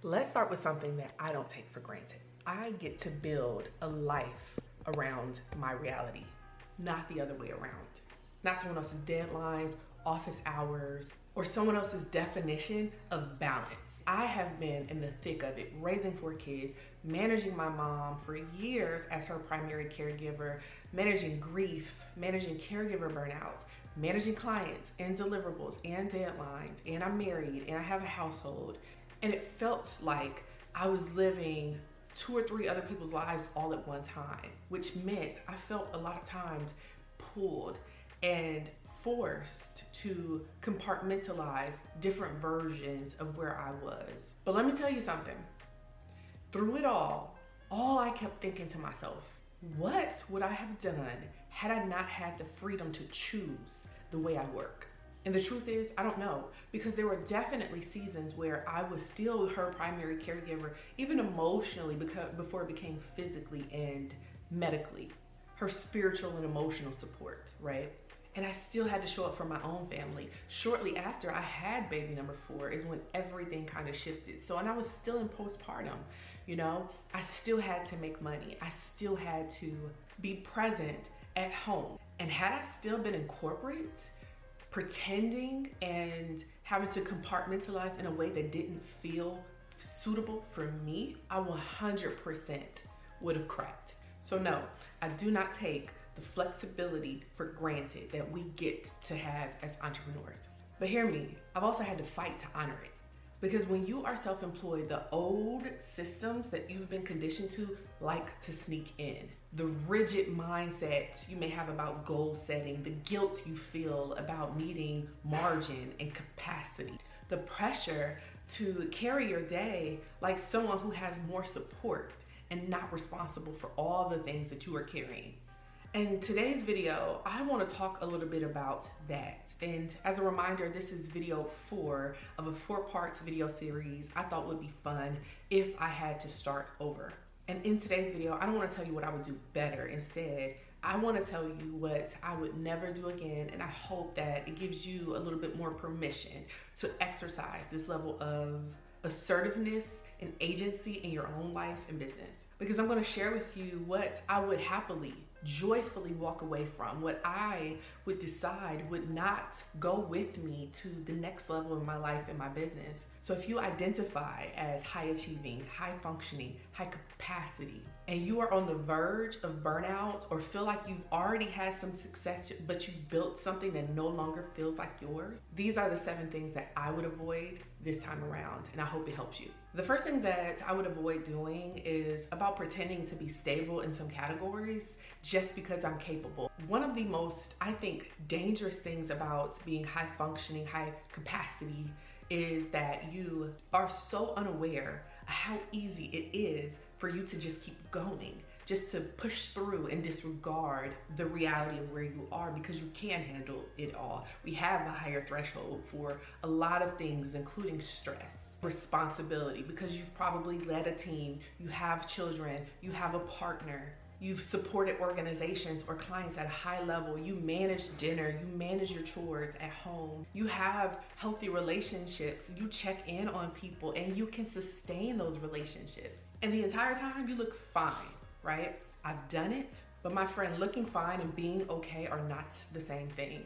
Let's start with something that I don't take for granted. I get to build a life around my reality, not the other way around. Not someone else's deadlines, office hours, or someone else's definition of balance. I have been in the thick of it, raising 4 kids, managing my mom for years as her primary caregiver, managing grief, managing caregiver burnouts, managing clients and deliverables and deadlines, and I'm married and I have a household. And it felt like I was living 2 or 3 other people's lives all at one time, which meant I felt a lot of times pulled and forced to compartmentalize different versions of where I was. But let me tell you something. Through it all I kept thinking to myself, what would I have done had I not had the freedom to choose the way I work? And the truth is, I don't know, because there were definitely seasons where I was still her primary caregiver, even emotionally, before it became physically and medically, her spiritual and emotional support, right? And I still had to show up for my own family. Shortly after I had baby number 4 is when everything kind of shifted. And I was still in postpartum, you know? I still had to make money. I still had to be present at home. And had I still been in corporate, pretending and having to compartmentalize in a way that didn't feel suitable for me, I 100% would have cracked. So no, I do not take the flexibility for granted that we get to have as entrepreneurs. But hear me, I've also had to fight to honor it. Because when you are self-employed, the old systems that you've been conditioned to like to sneak in. The rigid mindset you may have about goal setting, the guilt you feel about needing margin and capacity, the pressure to carry your day like someone who has more support and not responsible for all the things that you are carrying. In today's video, I want to talk a little bit about that. And as a reminder, this is video 4 of a 4-part video series I thought would be fun if I had to start over. And in today's video, I don't want to tell you what I would do better. Instead, I want to tell you what I would never do again. And I hope that it gives you a little bit more permission to exercise this level of assertiveness and agency in your own life and business. Because I'm going to share with you what I would happily, joyfully walk away from, what I would decide would not go with me to the next level in my life and my business. So if you identify as high achieving, high functioning, high capacity, and you are on the verge of burnout or feel like you've already had some success, but you built something that no longer feels like yours, these are the 7 things that I would avoid this time around, and I hope it helps you. The first thing that I would avoid doing is about pretending to be stable in some categories just because I'm capable. One of the most, I think, dangerous things about being high functioning, high capacity is that you are so unaware of how easy it is for you to just keep going, just to push through and disregard the reality of where you are because you can handle it all. We have a higher threshold for a lot of things, including stress, responsibility, because you've probably led a team, you have children, you have a partner, you've supported organizations or clients at a high level, you manage dinner, you manage your chores at home, you have healthy relationships, you check in on people, and you can sustain those relationships. And the entire time you look fine, right? I've done it, but my friend, looking fine and being okay are not the same thing.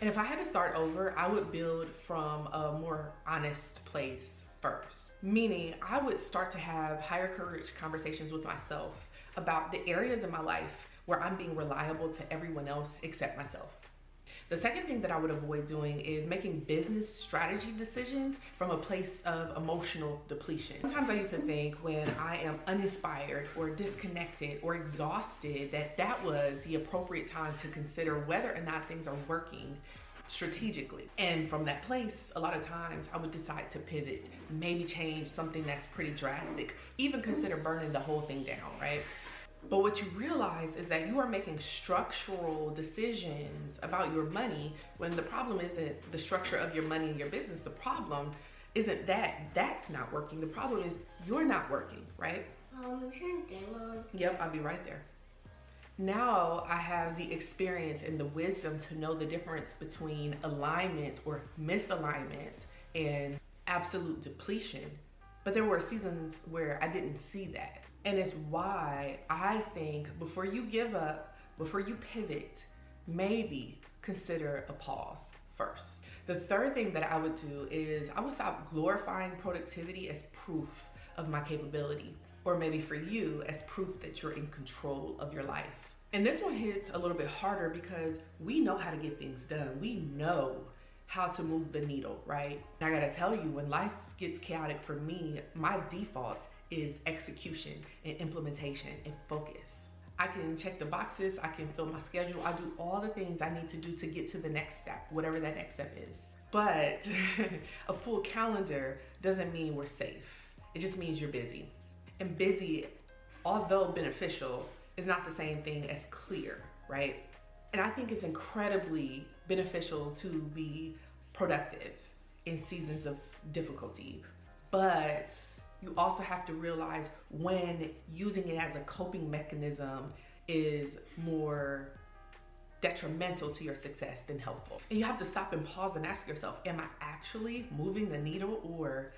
And if I had to start over, I would build from a more honest place first. Meaning I would start to have higher courage conversations with myself about the areas of my life where I'm being reliable to everyone else except myself. The second thing that I would avoid doing is making business strategy decisions from a place of emotional depletion. Sometimes I used to think when I am uninspired or disconnected or exhausted that was the appropriate time to consider whether or not things are working strategically. And from that place, a lot of times I would decide to pivot, maybe change something that's pretty drastic, even consider burning the whole thing down, right? But what you realize is that you are making structural decisions about your money when the problem isn't the structure of your money and your business. The problem isn't that that's not working. The problem is you're not working, right? Yep, I'll be right there. Now I have the experience and the wisdom to know the difference between alignment or misalignment and absolute depletion. But there were seasons where I didn't see that. And it's why I think before you give up, before you pivot, maybe consider a pause first. The third thing that I would do is I would stop glorifying productivity as proof of my capability, or maybe for you as proof that you're in control of your life. And this one hits a little bit harder because we know how to get things done. We know how to move the needle, right? And I gotta tell you, when life gets chaotic for me, my default is execution and implementation and focus. I can check the boxes, I can fill my schedule, I do all the things I need to do to get to the next step, whatever that next step is. But a full calendar doesn't mean we're safe. It just means you're busy. And busy, although beneficial, is not the same thing as clear, right? And I think it's incredibly beneficial to be productive in seasons of difficulty. But you also have to realize when using it as a coping mechanism is more detrimental to your success than helpful. And you have to stop and pause and ask yourself, am I actually moving the needle, or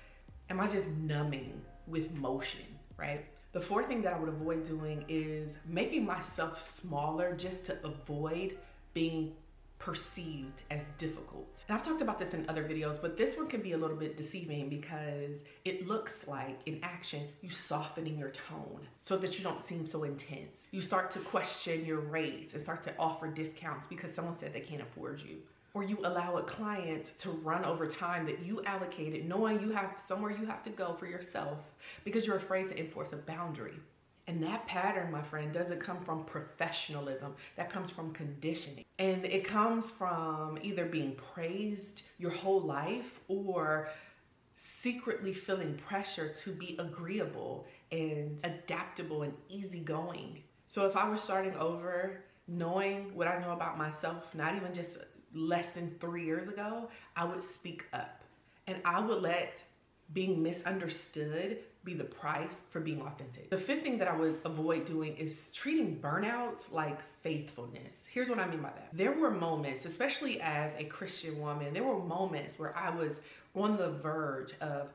am I just numbing with motion, right? The fourth thing that I would avoid doing is making myself smaller just to avoid being perceived as difficult. And I've talked about this in other videos, but this one can be a little bit deceiving because it looks like in action you softening your tone so that you don't seem so intense. You start to question your rates and start to offer discounts because someone said they can't afford you. Or you allow a client to run over time that you allocated, knowing you have somewhere you have to go for yourself because you're afraid to enforce a boundary. And that pattern, my friend, doesn't come from professionalism. That comes from conditioning. And it comes from either being praised your whole life or secretly feeling pressure to be agreeable and adaptable and easygoing. So if I were starting over, knowing what I know about myself, not even just less than 3 years ago, I would speak up. And I would let being misunderstood be the price for being authentic. The fifth thing that I would avoid doing is treating burnouts like faithfulness. Here's what I mean by that. There were moments, especially as a Christian woman, there were moments where I was on the verge of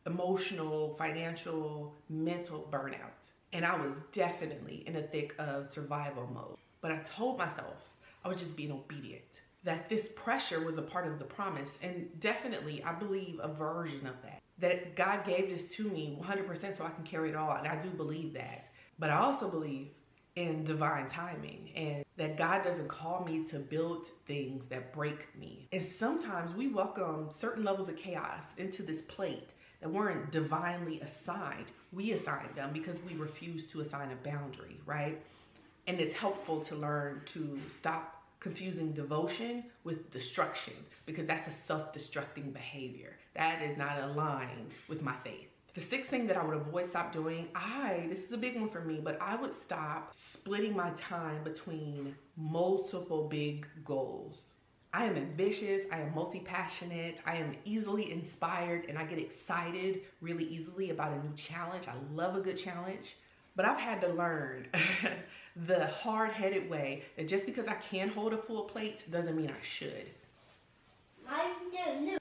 emotional, financial, mental burnout. And I was definitely in the thick of survival mode. But I told myself I was just being obedient, that this pressure was a part of the promise. And definitely, I believe a version of that God gave this to me 100% so I can carry it all. And I do believe that. But I also believe in divine timing and that God doesn't call me to build things that break me. And sometimes we welcome certain levels of chaos into this plate that weren't divinely assigned. We assigned them because we refused to assign a boundary, right? And it's helpful to learn to stop confusing devotion with destruction, because that's a self-destructing behavior. That is not aligned with my faith. The sixth thing that I would avoid doing, this is a big one for me, but I would stop splitting my time between multiple big goals. I am ambitious, I am multi-passionate, I am easily inspired, and I get excited really easily about a new challenge. I love a good challenge. But I've had to learn the hard-headed way that just because I can hold a full plate doesn't mean I should.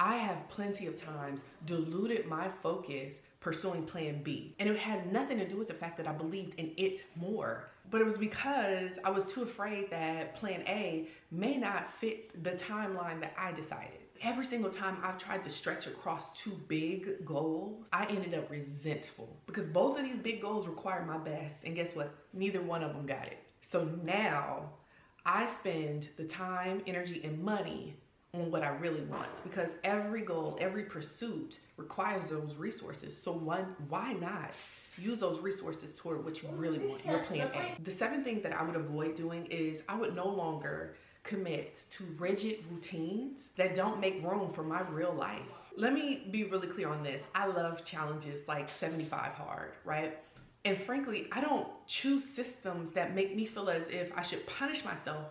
I have plenty of times diluted my focus pursuing plan B. And it had nothing to do with the fact that I believed in it more. But it was because I was too afraid that plan A may not fit the timeline that I decided. Every single time I've tried to stretch across two big goals, I ended up resentful because both of these big goals require my best. And guess what? Neither one of them got it. So now I spend the time, energy, and money on what I really want, because every goal, every pursuit requires those resources. So why not use those resources toward what you really want, your plan A? The seventh thing that I would avoid doing is I would no longer commit to rigid routines that don't make room for my real life. Let me be really clear on this. I love challenges like 75 hard, right? And frankly, I don't choose systems that make me feel as if I should punish myself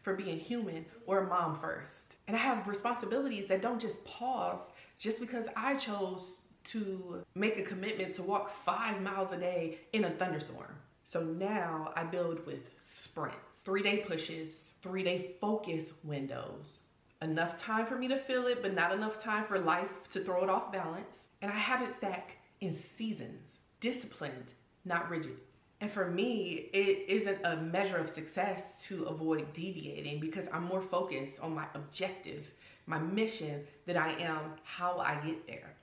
for being human or a mom first. And I have responsibilities that don't just pause just because I chose to make a commitment to walk 5 miles a day in a thunderstorm. So now I build with sprints, 3-day pushes, 3-day focus windows. Enough time for me to feel it, but not enough time for life to throw it off balance. And I habit stack in seasons, disciplined, not rigid. And for me, it isn't a measure of success to avoid deviating because I'm more focused on my objective, my mission, than I am how I get there.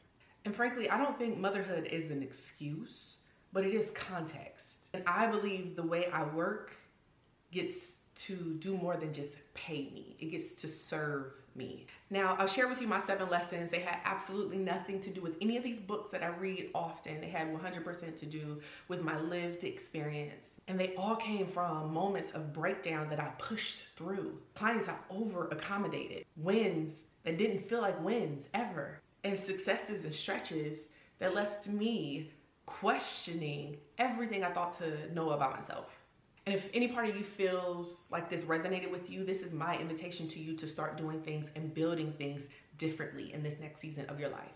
And frankly, I don't think motherhood is an excuse, but it is context. And I believe the way I work gets to do more than just pay me. It gets to serve me. Now, I'll share with you my 7 lessons. They had absolutely nothing to do with any of these books that I read often. They had 100% to do with my lived experience. And they all came from moments of breakdown that I pushed through. Clients I over accommodated. Wins that didn't feel like wins ever. And successes and stretches that left me questioning everything I thought to know about myself. And if any part of you feels like this resonated with you, this is my invitation to you to start doing things and building things differently in this next season of your life.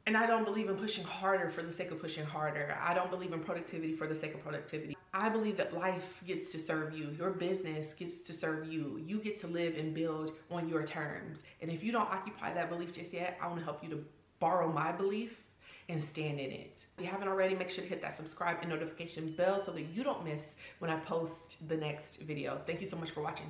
And I don't believe in pushing harder for the sake of pushing harder. I don't believe in productivity for the sake of productivity. I believe that life gets to serve you. Your business gets to serve you. You get to live and build on your terms. And if you don't occupy that belief just yet, I want to help you to borrow my belief and stand in it. If you haven't already, make sure to hit that subscribe and notification bell so that you don't miss when I post the next video. Thank you so much for watching.